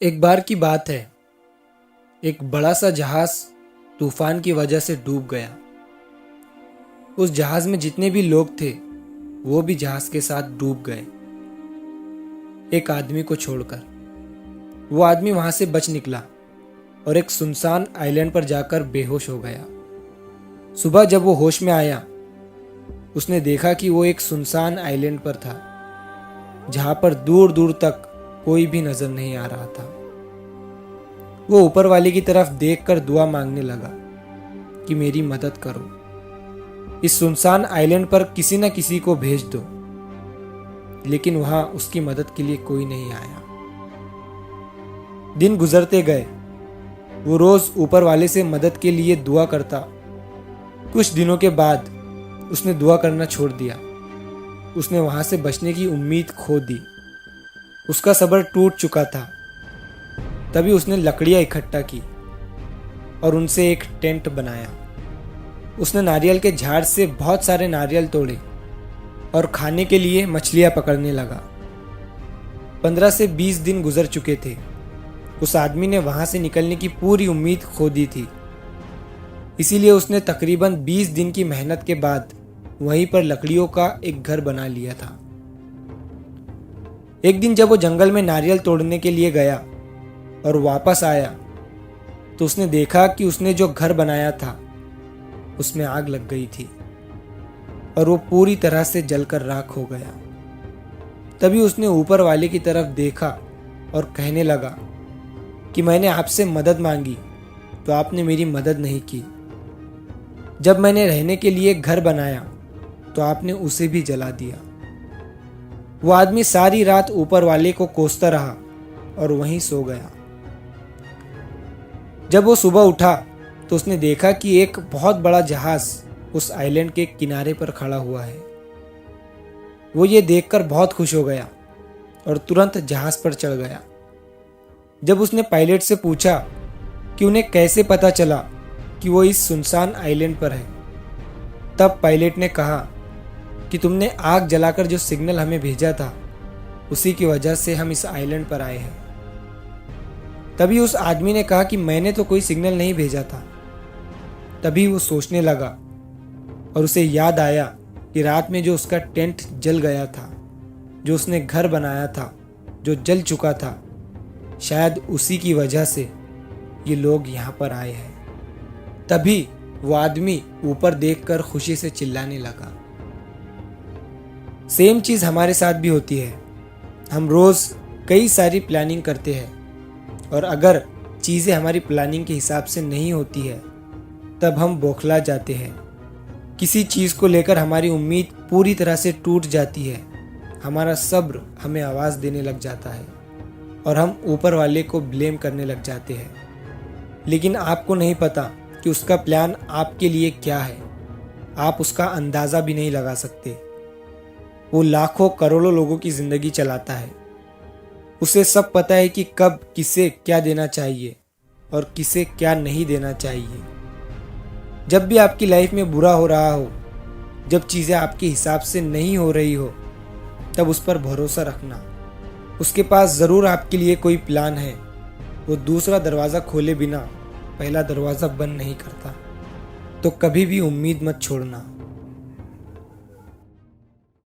एक बार की बात है। एक बड़ा सा जहाज तूफान की वजह से डूब गया। उस जहाज में जितने भी लोग थे वो भी जहाज के साथ डूब गए, एक आदमी को छोड़कर। वो आदमी वहां से बच निकला और एक सुनसान आइलैंड पर जाकर बेहोश हो गया। सुबह जब वो होश में आया, उसने देखा कि वो एक सुनसान आइलैंड पर था, जहां पर दूर दूर तक कोई भी नजर नहीं आ रहा था। वो ऊपर वाले की तरफ देखकर दुआ मांगने लगा कि मेरी मदद करो, इस सुनसान आइलैंड पर किसी न किसी को भेज दो। लेकिन वहां उसकी मदद के लिए कोई नहीं आया। दिन गुजरते गए। वो रोज ऊपर वाले से मदद के लिए दुआ करता। कुछ दिनों के बाद उसने दुआ करना छोड़ दिया। उसने वहां से बचने की उम्मीद खो दी। उसका सब्र टूट चुका था। तभी उसने लकड़ियां इकट्ठा की और उनसे एक टेंट बनाया। उसने नारियल के झाड़ से बहुत सारे नारियल तोड़े और खाने के लिए मछलियां पकड़ने लगा। 15 से 20 दिन गुजर चुके थे। उस आदमी ने वहां से निकलने की पूरी उम्मीद खो दी थी। इसीलिए उसने तकरीबन 20 दिन की मेहनत के बाद वहीं पर लकड़ियों का एक घर बना लिया था। एक दिन जब वो जंगल में नारियल तोड़ने के लिए गया और वापस आया, तो उसने देखा कि उसने जो घर बनाया था उसमें आग लग गई थी और वो पूरी तरह से जलकर राख हो गया। तभी उसने ऊपर वाले की तरफ देखा और कहने लगा कि मैंने आपसे मदद मांगी तो आपने मेरी मदद नहीं की। जब मैंने रहने के लिए घर बनाया तो आपने उसे भी जला दिया। वो आदमी सारी रात ऊपर वाले को कोसता रहा और वहीं सो गया। जब वो सुबह उठा तो उसने देखा कि एक बहुत बड़ा जहाज उस आइलैंड के किनारे पर खड़ा हुआ है। वो ये देखकर बहुत खुश हो गया और तुरंत जहाज पर चढ़ गया। जब उसने पायलट से पूछा कि उन्हें कैसे पता चला कि वो इस सुनसान आइलैंड पर है, तब पायलट ने कहा कि तुमने आग जलाकर जो सिग्नल हमें भेजा था उसी की वजह से हम इस आइलैंड पर आए हैं। तभी उस आदमी ने कहा कि मैंने तो कोई सिग्नल नहीं भेजा था। तभी वो सोचने लगा और उसे याद आया कि रात में जो उसका टेंट जल गया था, जो उसने घर बनाया था जो जल चुका था, शायद उसी की वजह से ये लोग यहाँ पर आए हैं। तभी वो आदमी ऊपर देखकर खुशी से चिल्लाने लगा। सेम चीज हमारे साथ भी होती है। हम रोज कई सारी प्लानिंग करते हैं और अगर चीजें हमारी प्लानिंग के हिसाब से नहीं होती है तब हम बौखला जाते हैं। किसी चीज को लेकर हमारी उम्मीद पूरी तरह से टूट जाती है। हमारा सब्र हमें आवाज देने लग जाता है और हम ऊपर वाले को ब्लेम करने लग जाते हैं। लेकिन आपको नहीं पता कि उसका प्लान आपके लिए क्या है। आप उसका अंदाजा भी नहीं लगा सकते। वो लाखों करोड़ों लोगों की जिंदगी चलाता है। उसे सब पता है कि कब किसे क्या देना चाहिए और किसे क्या नहीं देना चाहिए। जब भी आपकी लाइफ में बुरा हो रहा हो, जब चीज़ें आपके हिसाब से नहीं हो रही हो, तब उस पर भरोसा रखना। उसके पास ज़रूर आपके लिए कोई प्लान है। वो दूसरा दरवाज़ा खोले बिना पहला दरवाज़ा बंद नहीं करता। तो कभी भी उम्मीद मत छोड़ना।